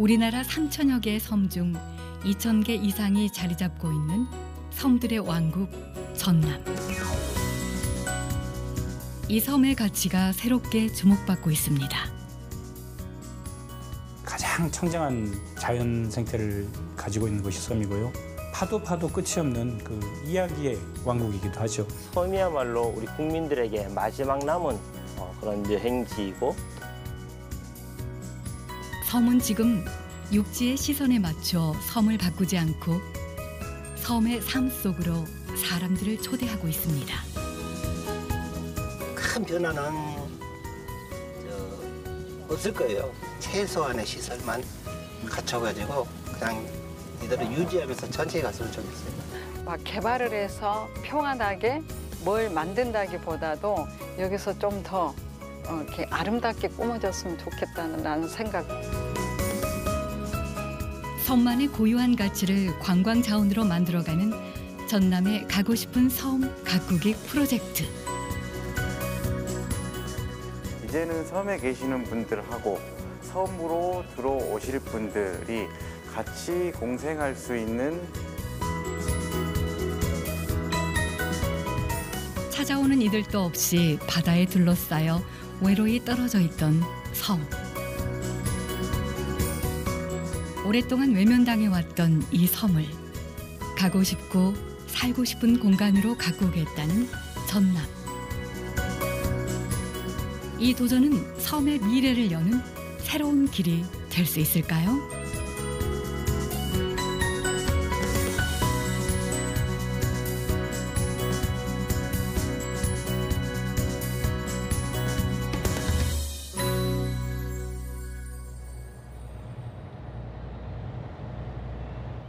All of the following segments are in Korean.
우리나라 3천여 개의 섬 중 2천 개 이상이 자리 잡고 있는 섬들의 왕국 전남. 이 섬의 가치가 새롭게 주목받고 있습니다. 가장 청정한 자연 생태를 가지고 있는 곳이 섬이고요. 파도 끝이 없는 그 이야기의 왕국이기도 하죠. 섬이야말로 우리 국민들에게 마지막 남은 그런 여행지이고, 섬은 지금 육지의 시선에 맞춰 섬을 바꾸지 않고 섬의 삶 속으로 사람들을 초대하고 있습니다. 큰 변화는 없을 거예요. 최소한의 시설만 갖춰가지고 그냥 이대로 유지하면서 천천히 갔으면 좋겠어요. 막 개발을 해서 평안하게 뭘 만든다기보다도 여기서 좀 더 이렇게 아름답게 꾸며졌으면 좋겠다는 생각. 섬만의 고유한 가치를 관광 자원으로 만들어가는 전남의 가고 싶은 섬 가꾸기 프로젝트. 이제는 섬에 계시는 분들하고 섬으로 들어오실 분들이 같이 공생할 수 있는, 찾아오는 이들도 없이 바다에 둘러싸여 외로이 떨어져 있던 섬. 오랫동안 외면당해 왔던 이 섬을 가고 싶고 살고 싶은 공간으로 가꾸겠다는 전남. 이 도전은 섬의 미래를 여는 새로운 길이 될 수 있을까요?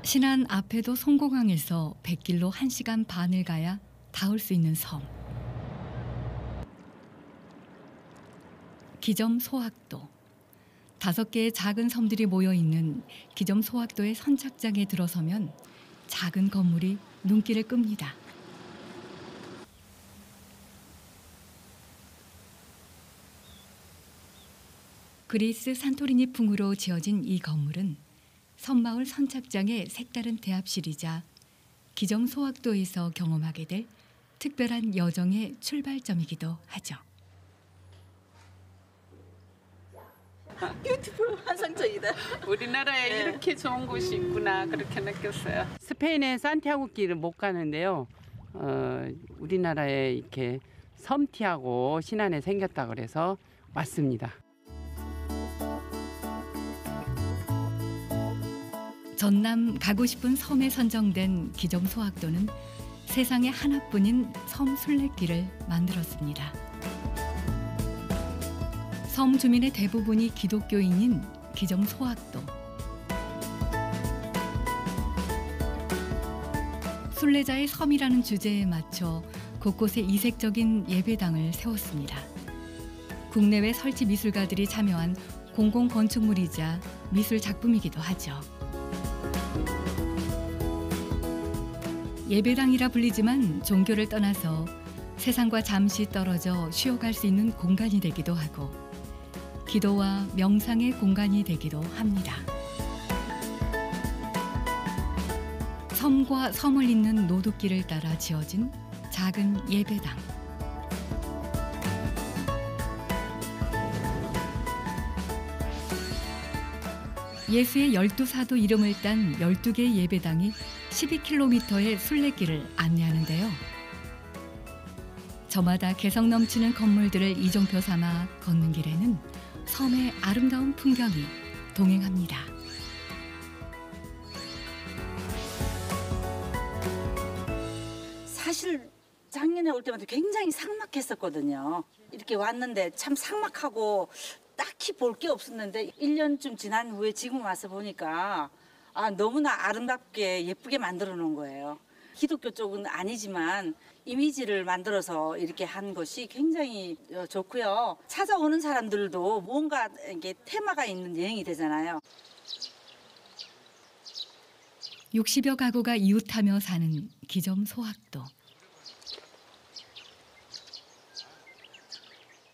신안 앞에도 송공항에서 100길로 1시간 반을 가야 닿을 수 있는 섬. 기점 소학도. 5개의 작은 섬들이 모여있는 기점 소학도의 선착장에 들어서면 작은 건물이 눈길을 끕니다. 그리스 산토리니 풍으로 지어진 이 건물은 섬마을 선착장의 색다른 대합실이자 기점 소학도에서 경험하게 될 특별한 여정의 출발점이기도 하죠. 뷰티풀 환상적이다. 우리나라에 이렇게 좋은 곳이 있구나 그렇게 느꼈어요. 스페인의 산티아고 길을 못 가는데요. 우리나라에 이렇게 섬티아고 신안에 생겼다 그래서 왔습니다. 전남 가고 싶은 섬에 선정된 기점 소학도는 세상에 하나뿐인 섬 순례길을 만들었습니다. 섬 주민의 대부분이 기독교인인 기점 소학도. 순례자의 섬이라는 주제에 맞춰 곳곳에 이색적인 예배당을 세웠습니다. 국내외 설치 미술가들이 참여한 공공 건축물이자 미술 작품이기도 하죠. 예배당이라 불리지만 종교를 떠나서 세상과 잠시 떨어져 쉬어갈 수 있는 공간이 되기도 하고 기도와 명상의 공간이 되기도 합니다. 섬과 섬을 잇는 노두길을 따라 지어진 작은 예배당. 예수의 12사도 이름을 딴 12개의 예배당이 12km의 순례길을 안내하는데요. 저마다 개성 넘치는 건물들을 이정표 삼아 걷는 길에는 섬의 아름다운 풍경이 동행합니다. 사실 작년에 올 때마다 굉장히 삭막했었거든요. 이렇게 왔는데 참 삭막하고 딱히 볼 게 없었는데 1년쯤 지난 후에 지금 와서 보니까 너무나 아름답게 예쁘게 만들어 놓은 거예요. 기독교 쪽은 아니지만 이미지를 만들어서 이렇게 한 것이 굉장히 좋고요. 찾아오는 사람들도 뭔가 이게 테마가 있는 여행이 되잖아요. 60여 가구가 이웃하며 사는 기점 소학도.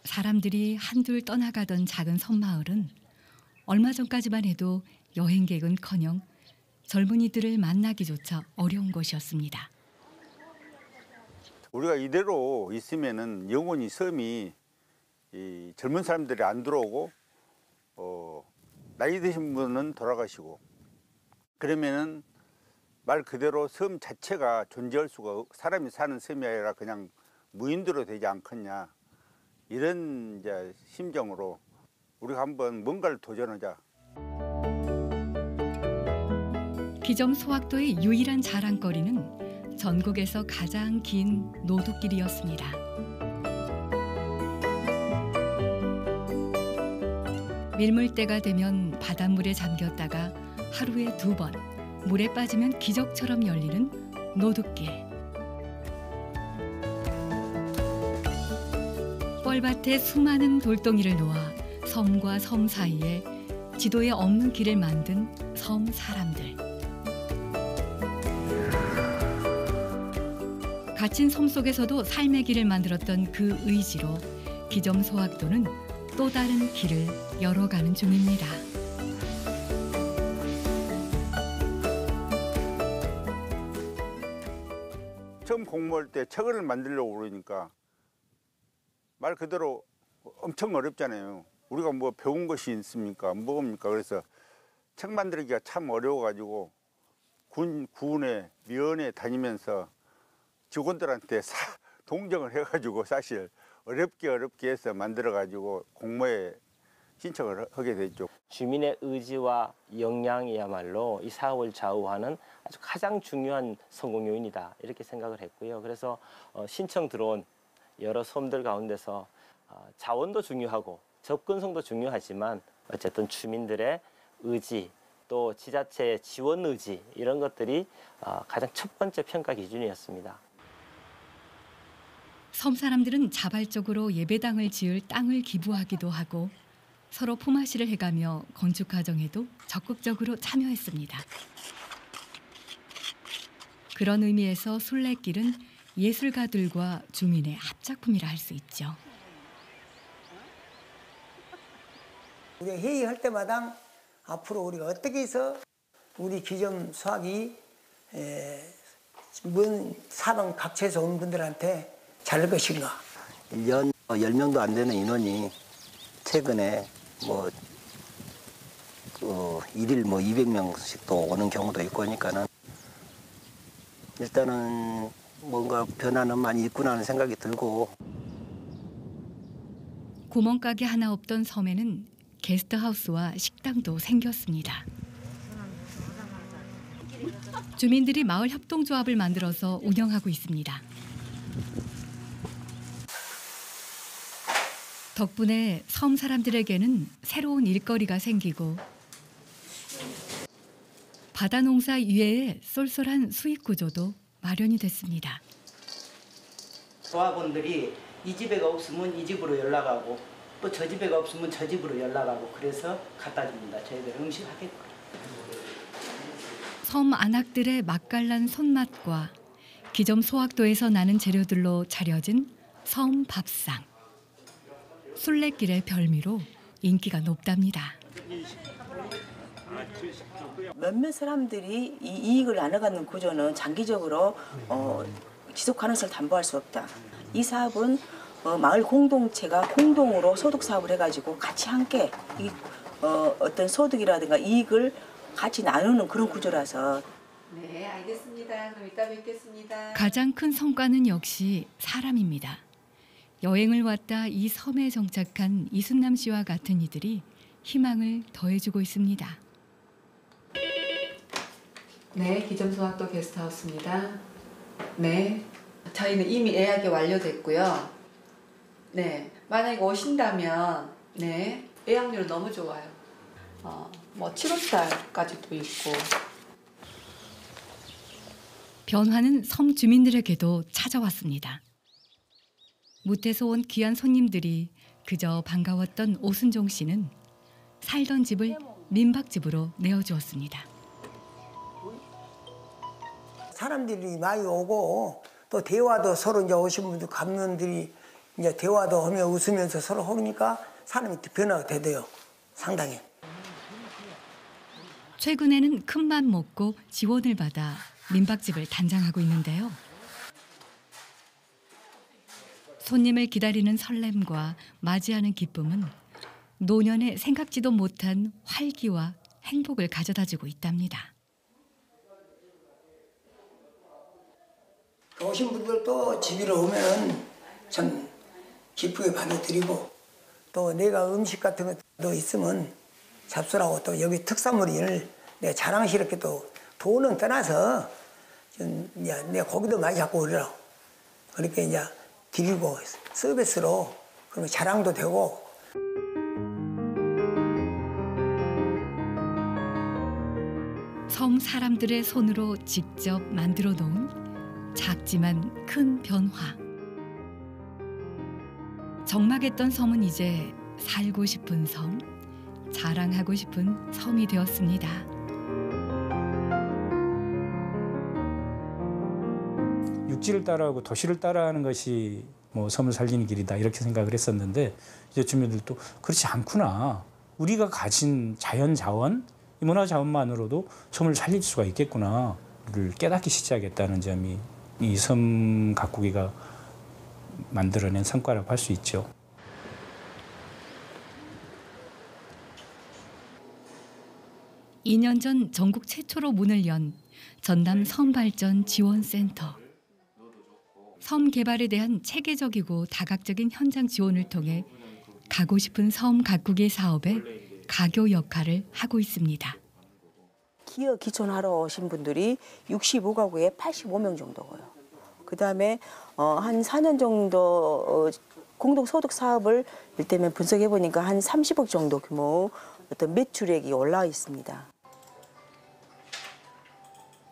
사람들이 한둘 떠나가던 작은 섬마을은 얼마 전까지만 해도 여행객은커녕 젊은이들을 만나기조차 어려운 곳이었습니다. 우리가 이대로 있으면은 영원히 섬이 이 젊은 사람들이 안 들어오고 나이 드신 분은 돌아가시고 그러면은 말 그대로 섬 자체가 존재할 수가 사람이 사는 섬이 아니라 그냥 무인도로 되지 않겠냐 이런 이제 심정으로 우리가 한번 뭔가를 도전하자. 기점 소학도의 유일한 자랑거리는 전국에서 가장 긴 노두길이었습니다. 밀물때가 되면 바닷물에 잠겼다가 하루에 2번 물에 빠지면 기적처럼 열리는 노두길. 뻘밭에 수많은 돌덩이를 놓아 섬과 섬 사이에 지도에 없는 길을 만든 섬 사람들. 갇힌 섬 속에서도 삶의 길을 만들었던 그 의지로 기점 소학도는 또 다른 길을 열어가는 중입니다. 처음 공부할 때 책을 만들려고 그러니까 말 그대로 엄청 어렵잖아요. 우리가 뭐 배운 것이 있습니까? 뭐입니까? 그래서 책 만들기가 참 어려워가지고 군에 면에 다니면서 직원들한테 동정을 해가지고 사실 어렵게 해서 만들어가지고 공모에 신청을 하게 됐죠. 주민의 의지와 역량이야말로 이 사업을 좌우하는 아주 가장 중요한 성공 요인이다 이렇게 생각을 했고요. 그래서 신청 들어온 여러 섬들 가운데서 자원도 중요하고 접근성도 중요하지만 어쨌든 주민들의 의지 또 지자체의 지원 의지 이런 것들이 가장 첫 번째 평가 기준이었습니다. 섬 사람들은 자발적으로 예배당을 지을 땅을 기부하기도 하고 서로 품앗이를 해가며 건축 과정에도 적극적으로 참여했습니다. 그런 의미에서 순례길은 예술가들과 주민의 합작품이라 할 수 있죠. 우리가 회의할 때마다 앞으로 우리가 어떻게 해서 우리 기점 수학이 먼 사방 각처에서 온 분들한테 잘 것인가. 1년 10명도 안 되는 인원이 최근에 뭐 일일 200명씩도 오는 경우도 있고 하니까는 일단은 뭔가 변화는 많이 있구나 하는 생각이 들고. 구멍가게 하나 없던 섬에는 게스트하우스와 식당도 생겼습니다. 주민들이 마을 협동조합을 만들어서 운영하고 있습니다. 덕분에 섬 사람들에게는 새로운 일거리가 생기고 바다 농사 이외에 쏠쏠한 수익 구조도 마련이 됐습니다. 조합원들이 이 집에가 없으면 이 집으로 연락하고 또 저 집에가 없으면 저 집으로 연락하고 그래서 갖다 줍니다. 저희들 음식 하게끔. 섬 안악들의 맛깔난 손맛과 기점 소학도에서 나는 재료들로 차려진 섬 밥상. 순례길의 별미로 인기가 높답니다. 몇몇 사람들이 이 이익을 나눠가는 구조는 장기적으로 지속 가능성을 담보할 수 없다. 이 사업은 마을 공동체가 공동으로 소득 사업을 해가지고 같이 함께 어떤 소득이라든가 이익을 같이 나누는 그런 구조라서. 네, 알겠습니다. 그럼 이따 뵙겠습니다. 가장 큰 성과는 역시 사람입니다. 여행을 왔다 이 섬에 정착한 이순남 씨와 같은 이들이 희망을 더해주고 있습니다. 네, 기점소학도 게스트하우스입니다. 네, 저희는 이미 예약이 완료됐고요. 네, 만약에 오신다면 네, 예약률은 너무 좋아요. 뭐 7월달까지도 있고. 변화는 섬 주민들에게도 찾아왔습니다. 무태서 온 귀한 손님들이 그저 반가웠던 오순종 씨는 살던 집을 민박집으로 내어주었습니다. 사람들이 많이 오고 또 대화도 서로 이제 오신 분들 감독들이 이제 대화도 하며 웃으면서 서로 하니까 사람이 변화가 되대요. 상당히. 최근에는 큰맘 먹고 지원을 받아 민박집을 단장하고 있는데요. 손님을 기다리는 설렘과 맞이하는 기쁨은 노년에 생각지도 못한 활기와 행복을 가져다주고 있답니다. 오신 분들 또 집으로 오면은 참 기쁘게 받아들이고 또 내가 음식 같은 것도 있으면 잡수라고 또 여기 특산물을 내가 자랑스럽게 또 돈은 떠나서 이제 내가 고기도 많이 잡고 그러라고 그렇게 이제 드리고 서비스로 그러면 자랑도 되고. 섬 사람들의 손으로 직접 만들어 놓은 작지만 큰 변화. 적막했던 섬은 이제 살고 싶은 섬, 자랑하고 싶은 섬이 되었습니다. 육지를 따라하고 도시를 따라하는 것이 뭐 섬을 살리는 길이다 이렇게 생각을 했었는데 이제 주민들도 그렇지 않구나. 우리가 가진 자연 자원, 이 문화 자원만으로도 섬을 살릴 수가 있겠구나를 깨닫기 시작했다는 점이 이 섬 가꾸기가 만들어낸 성과라고 할 수 있죠. (2년) 전 전국 최초로 문을 연 전남 섬발전 지원센터. 섬 개발에 대한 체계적이고 다각적인 현장 지원을 통해 가고 싶은 섬 가꾸기 사업에 가교 역할을 하고 있습니다. 기업 기촌하러 오신 분들이 65가구에 85명 정도고요. 그다음에 한 4년 정도 공동소득 사업을 일테면 분석해 보니까 한 30억 정도 규모 어떤 매출액이 올라와 있습니다.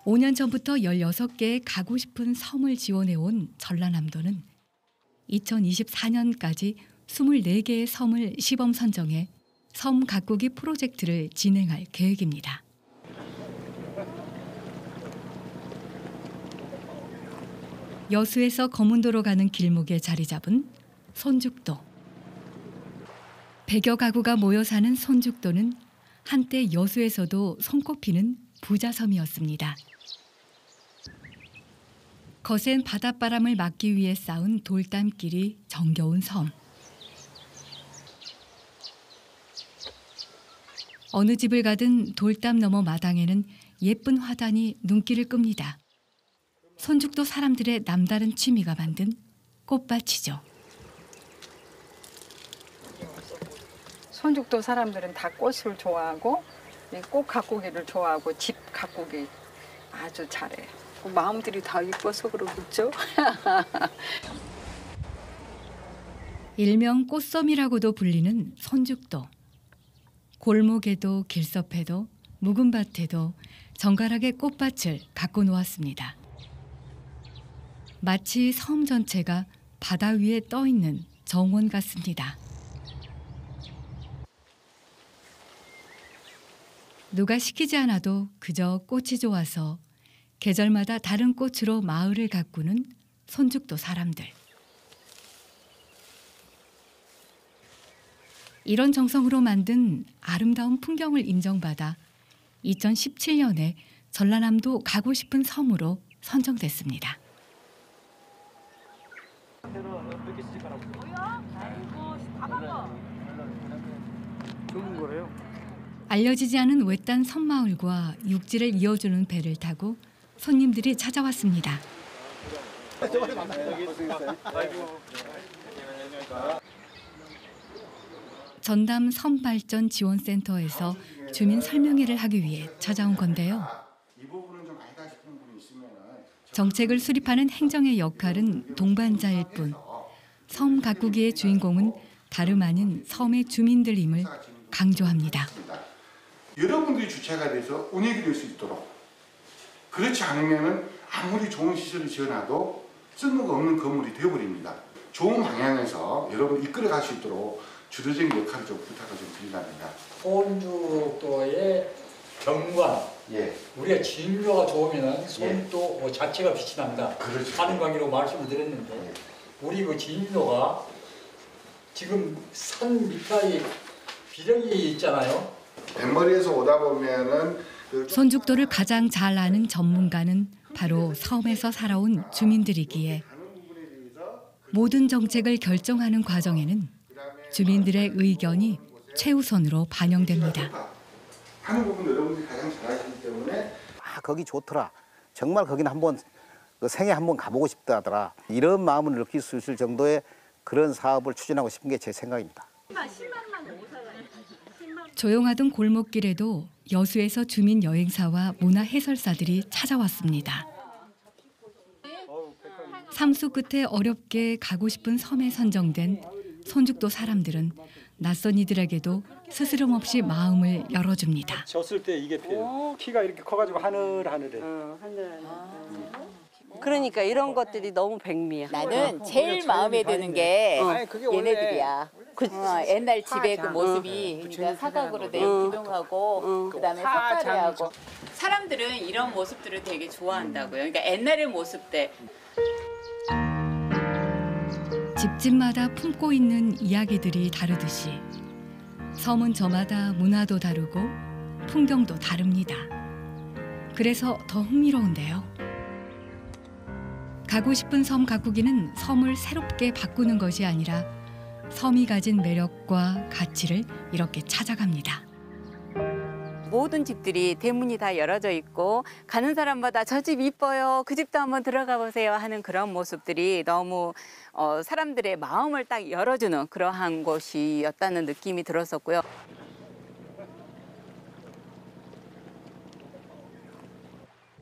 5년 전부터 16개의 가고 싶은 섬을 지원해온 전라남도는 2024년까지 24개의 섬을 시범 선정해 섬 가꾸기 프로젝트를 진행할 계획입니다. 여수에서 거문도로 가는 길목에 자리 잡은 손죽도. 100여 가구가 모여 사는 손죽도는 한때 여수에서도 손꼽히는 부자섬이었습니다. 거센 바닷바람을 막기 위해 쌓은 돌담길이 정겨운 섬. 어느 집을 가든 돌담 너머 마당에는 예쁜 화단이 눈길을 끕니다. 손죽도 사람들의 남다른 취미가 만든 꽃밭이죠. 손죽도 사람들은 다 꽃을 좋아하고 꽃 가꾸기를 좋아하고 집 가꾸기 아주 잘해. 마음들이 다 이뻐서 그러겠죠. 일명 꽃섬이라고도 불리는 손죽도. 골목에도 길섭에도 묵은 밭에도 정갈하게 꽃밭을 가꿔 놓았습니다. 마치 섬 전체가 바다 위에 떠 있는 정원 같습니다. 누가 시키지 않아도 그저 꽃이 좋아서 계절마다 다른 꽃으로 마을을 가꾸는 손죽도 사람들. 이런 정성으로 만든 아름다운 풍경을 인정받아 2017년에 전라남도 가고 싶은 섬으로 선정됐습니다. 좋은 거예요. 알려지지 않은 외딴 섬마을과 육지를 이어주는 배를 타고 손님들이 찾아왔습니다. 전남 섬발전 지원센터에서 주민 설명회를 하기 위해 찾아온 건데요. 정책을 수립하는 행정의 역할은 동반자일 뿐 섬 가꾸기의 주인공은 다름 아닌 섬의 주민들임을 강조합니다. 여러분들이 주체가 돼서 운영이 될 수 있도록, 그렇지 않으면 아무리 좋은 시설을 지어놔도 쓸모가 없는 건물이 되어버립니다. 좋은 방향에서 여러분 이끌어갈 수 있도록 주도적인 역할을 좀 부탁을 좀 드린답니다. 손죽도의 경관, 우리가 진료가 좋으면 손도 자체가 빛이 납니다. 그렇죠. 하는 관계로 말씀을 드렸는데 우리 그 진료가 지금 산 밑에 비령이 있잖아요. 뱃머리에서 오다 보면은 손죽도를 가장 잘 아는 전문가는 바로 섬에서 살아온 주민들이기에 모든 정책을 결정하는 과정에는 주민들의 의견이 최우선으로 반영됩니다. 하는 부분 여러분들이 가장 잘하시기 때문에 거기 좋더라. 정말 거기는 한번 생애 한번 가보고 싶다 하더라. 이런 마음을 느낄 수 있을 정도의 그런 사업을 추진하고 싶은 게 제 생각입니다. 조용하던 골목길에도 여수에서 주민 여행사와 문화 해설사들이 찾아왔습니다. 삼수 끝에 어렵게 가고 싶은 섬에 선정된 손죽도 사람들은 낯선 이들에게도 스스럼 없이 마음을 열어줍니다. 졌을 때 이게 피해요. 키가 이렇게 커가지고 하늘하늘해. 그러니까 이런 것들이 너무 백미야. 나는 제일 마음에 드는 게 얘네들이야. 옛날 집의 그 모습이 그러니까 사각으로 돼 기둥하고 그다음에 석가래하고 사람들은 이런 모습들을 되게 좋아한다고요. 그러니까 옛날의 모습들. 집집마다 품고 있는 이야기들이 다르듯이 섬은 저마다 문화도 다르고 풍경도 다릅니다. 그래서 더 흥미로운데요. 가고 싶은 섬 가꾸기는 섬을 새롭게 바꾸는 것이 아니라 섬이 가진 매력과 가치를 이렇게 찾아갑니다. 모든 집들이 대문이 다 열어져 있고 가는 사람마다 저 집 이뻐요. 그 집도 한번 들어가 보세요 하는 그런 모습들이 너무 사람들의 마음을 딱 열어주는 그러한 곳이었다는 느낌이 들었었고요.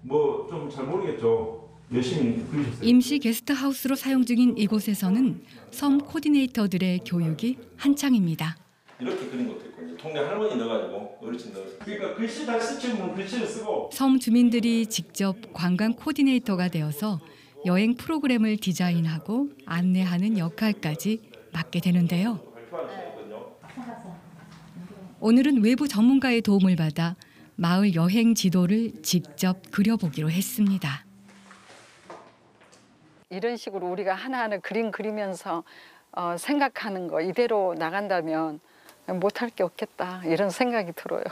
뭐 좀 잘 모르겠죠. 열심히 그리셨어요. 임시 게스트하우스로 사용 중인 이곳에서는 섬 코디네이터들의 교육이 한창입니다. 이렇게 그린 것도 있고 이제 동네 할머니 넣어가지고 어르신 넣어서. 그러니까 글씨 잘 쓰시면 글씨를 쓰고. 섬 주민들이 직접 관광 코디네이터가 되어서 여행 프로그램을 디자인하고 안내하는 역할까지 맡게 되는데요. 오늘은 외부 전문가의 도움을 받아 마을 여행 지도를 직접 그려보기로 했습니다. 이런 식으로 우리가 하나하나 그림 그리면서 생각하는 거 이대로 나간다면 못할 게 없겠다 이런 생각이 들어요.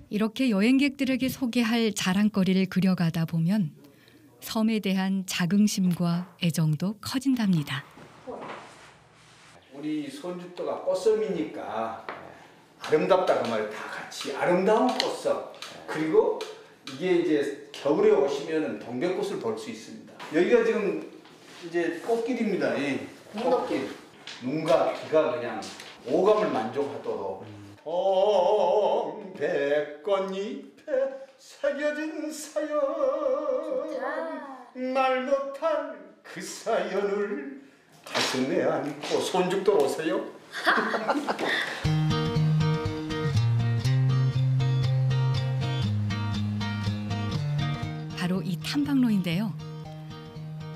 이렇게 여행객들에게 소개할 자랑거리를 그려가다 보면 섬에 대한 자긍심과 애정도 커진답니다. 우리 손죽도가 꽃섬이니까 아름답다 그 말 다 같이 아름다운 꽃섬. 그리고 이게 이제 겨울에 오시면은 동백꽃을 볼 수 있습니다. 여기가 지금 이제 꽃길입니다. 꽃길. 눈과 귀가 그냥 오감을 만족하도록. 백꽃잎에 새겨진 사연. 말 못할 그 사연을 가슴에 안고 손죽도로 오세요. 바로 이 탐방로인데요.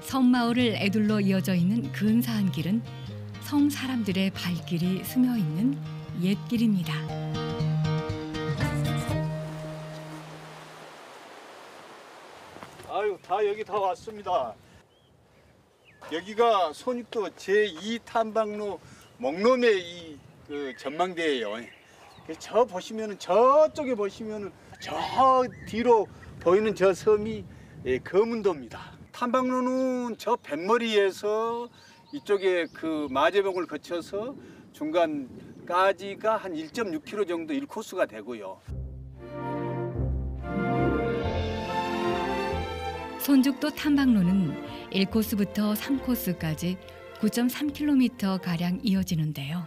섬마을을 애둘러 이어져 있는 근사한 길은 섬 사람들의 발길이 스며 있는 옛길입니다. 아유, 다 여기 다 왔습니다. 여기가 손죽도 제2 탐방로 목롬의 이 전망대예요. 저 보시면은 저쪽에 보시면은 저 뒤로 보이는 저 섬이 거문도입니다. 탐방로는 저 뱃머리에서 이쪽에 그 마제봉을 거쳐서 중간까지가 한 1.6km 정도 1코스가 되고요. 손죽도 탐방로는 1코스부터 3코스까지 9.3km가량 이어지는데요.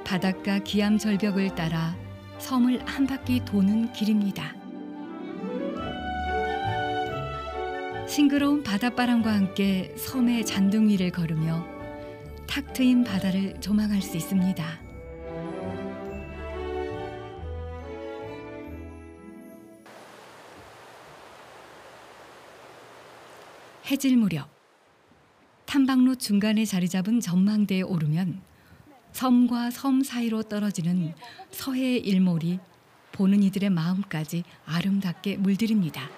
바닷가 기암 절벽을 따라 섬을 한 바퀴 도는 길입니다. 싱그러운 바닷바람과 함께 섬의 잔둥 위를 걸으며 탁 트인 바다를 조망할 수 있습니다. 해질 무렵 탐방로 중간에 자리 잡은 전망대에 오르면 섬과 섬 사이로 떨어지는 서해의 일몰이 보는 이들의 마음까지 아름답게 물들입니다.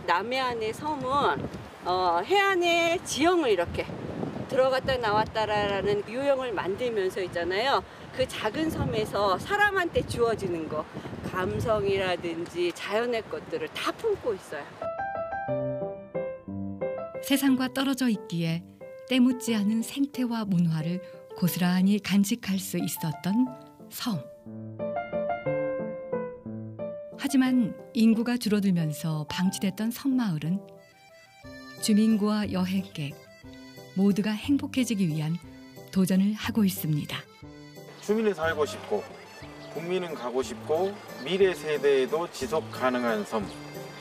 남해안의 섬은 해안의 지형을 이렇게 들어갔다 나왔다라는 유형을 만들면서 있잖아요. 그 작은 섬에서 사람한테 주어지는 거, 감성이라든지 자연의 것들을 다 품고 있어요. 세상과 떨어져 있기에 때묻지 않은 생태와 문화를 고스란히 간직할 수 있었던 섬. 하지만 인구가 줄어들면서 방치됐던 섬마을은 주민과 여행객 모두가 행복해지기 위한 도전을 하고 있습니다. 주민은 살고 싶고 국민은 가고 싶고 미래 세대에도 지속 가능한 섬.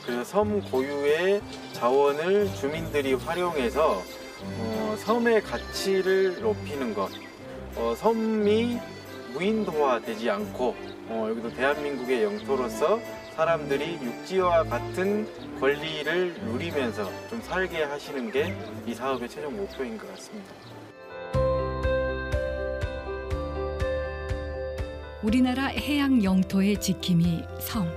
그래서 섬 고유의 자원을 주민들이 활용해서 섬의 가치를 높이는 것. 섬이 무인도화되지 않고 여기도 대한민국의 영토로서 사람들이 육지와 같은 권리를 누리면서 좀 살게 하시는 게 이 사업의 최종 목표인 것 같습니다. 우리나라 해양 영토의 지킴이 섬.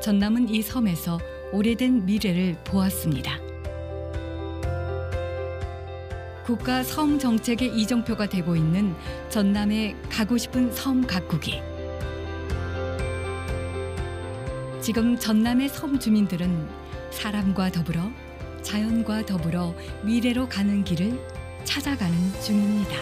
전남은 이 섬에서 오래된 미래를 보았습니다. 국가 섬 정책의 이정표가 되고 있는 전남의 가고 싶은 섬 가꾸기. 지금 전남의 섬 주민들은 사람과 더불어 자연과 더불어 미래로 가는 길을 찾아가는 중입니다.